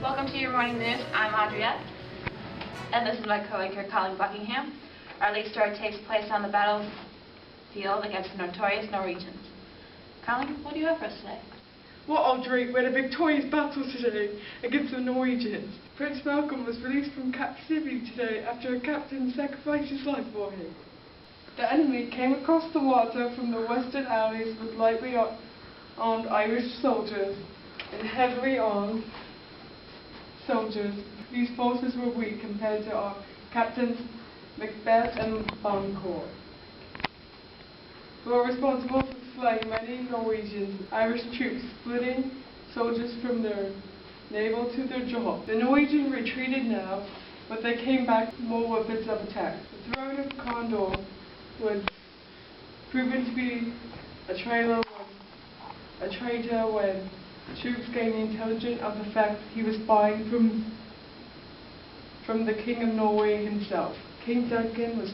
Welcome to your morning news. I'm Audrey, and this is my co-anchor Colin Buckingham. Our lead story takes place on the battlefield against the notorious Norwegians. Colin, what do you have for us today? Well, Audrey, we had a victorious battle today against the Norwegians. Prince Malcolm was released from captivity today after a captain sacrificed his life for him. The enemy came across the water from the western alleys with lightly armed Irish soldiers and heavily armed soldiers. These forces were weak compared to our captains Macbeth and Bancourt, who are responsible for slaying many Norwegian Irish troops, splitting soldiers from their navel to their jaw. The Norwegians retreated now, but they came back more weapons of attack. The throne of Condor was proven to be a traitor when troops gained intelligence of the fact he was spying from the King of Norway himself. King Duncan was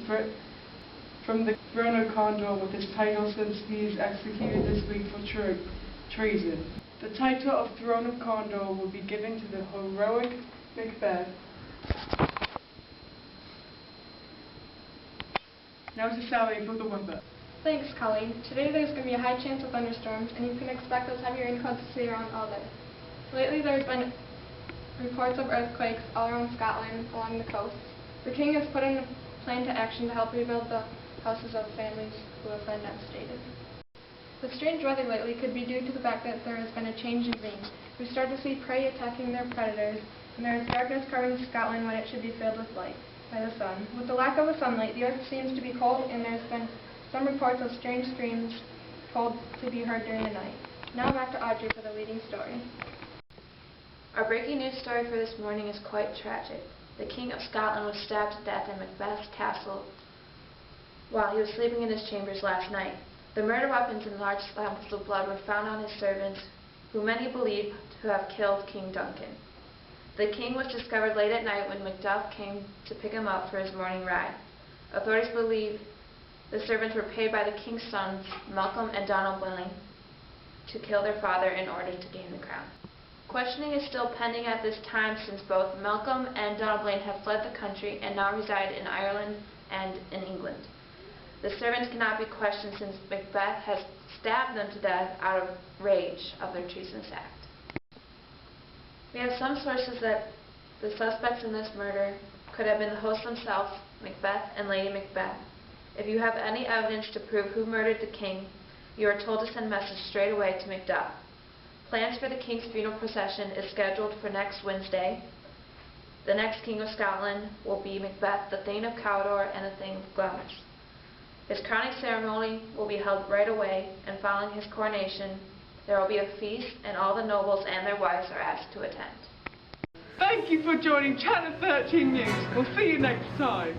from the throne of Condor with his title since he is executed this week for treason. The title of Throne of Condor will be given to the heroic Macbeth. Now to Sally for the weather. Thanks, Colleen. Today there's going to be a high chance of thunderstorms, and you can expect those heavy rain clouds to stay around all day. Lately there's been reports of earthquakes all around Scotland along the coast. The King has put in a plan to action to help rebuild the houses of families who have been devastated. The strange weather lately could be due to the fact that there has been a change in rain. We start to see prey attacking their predators, and there is darkness covering Scotland when it should be filled with light by the sun. With the lack of a sunlight, the earth seems to be cold, and there's been some reports of strange screams told to be heard during the night. Now back to Audrey for the leading story. Our breaking news story for this morning is quite tragic. The King of Scotland was stabbed to death in Macbeth's castle while he was sleeping in his chambers last night. The murder weapons and large samples of blood were found on his servants, who many believe to have killed King Duncan. The king was discovered late at night when Macduff came to pick him up for his morning ride. Authorities believe the servants were paid by the king's sons, Malcolm and Donald Blaine, to kill their father in order to gain the crown. Questioning is still pending at this time since both Malcolm and Donald Blaine have fled the country and now reside in Ireland and in England. The servants cannot be questioned since Macbeth has stabbed them to death out of rage of their treasonous act. We have some sources that the suspects in this murder could have been the hosts themselves, Macbeth and Lady Macbeth. If you have any evidence to prove who murdered the king, you are told to send a message straight away to Macduff. Plans for the king's funeral procession is scheduled for next Wednesday. The next King of Scotland will be Macbeth, the Thane of Cawdor and the Thane of Glamis. His crowning ceremony will be held right away, and following his coronation, there will be a feast, and all the nobles and their wives are asked to attend. Thank you for joining Channel 13 News. We'll see you next time.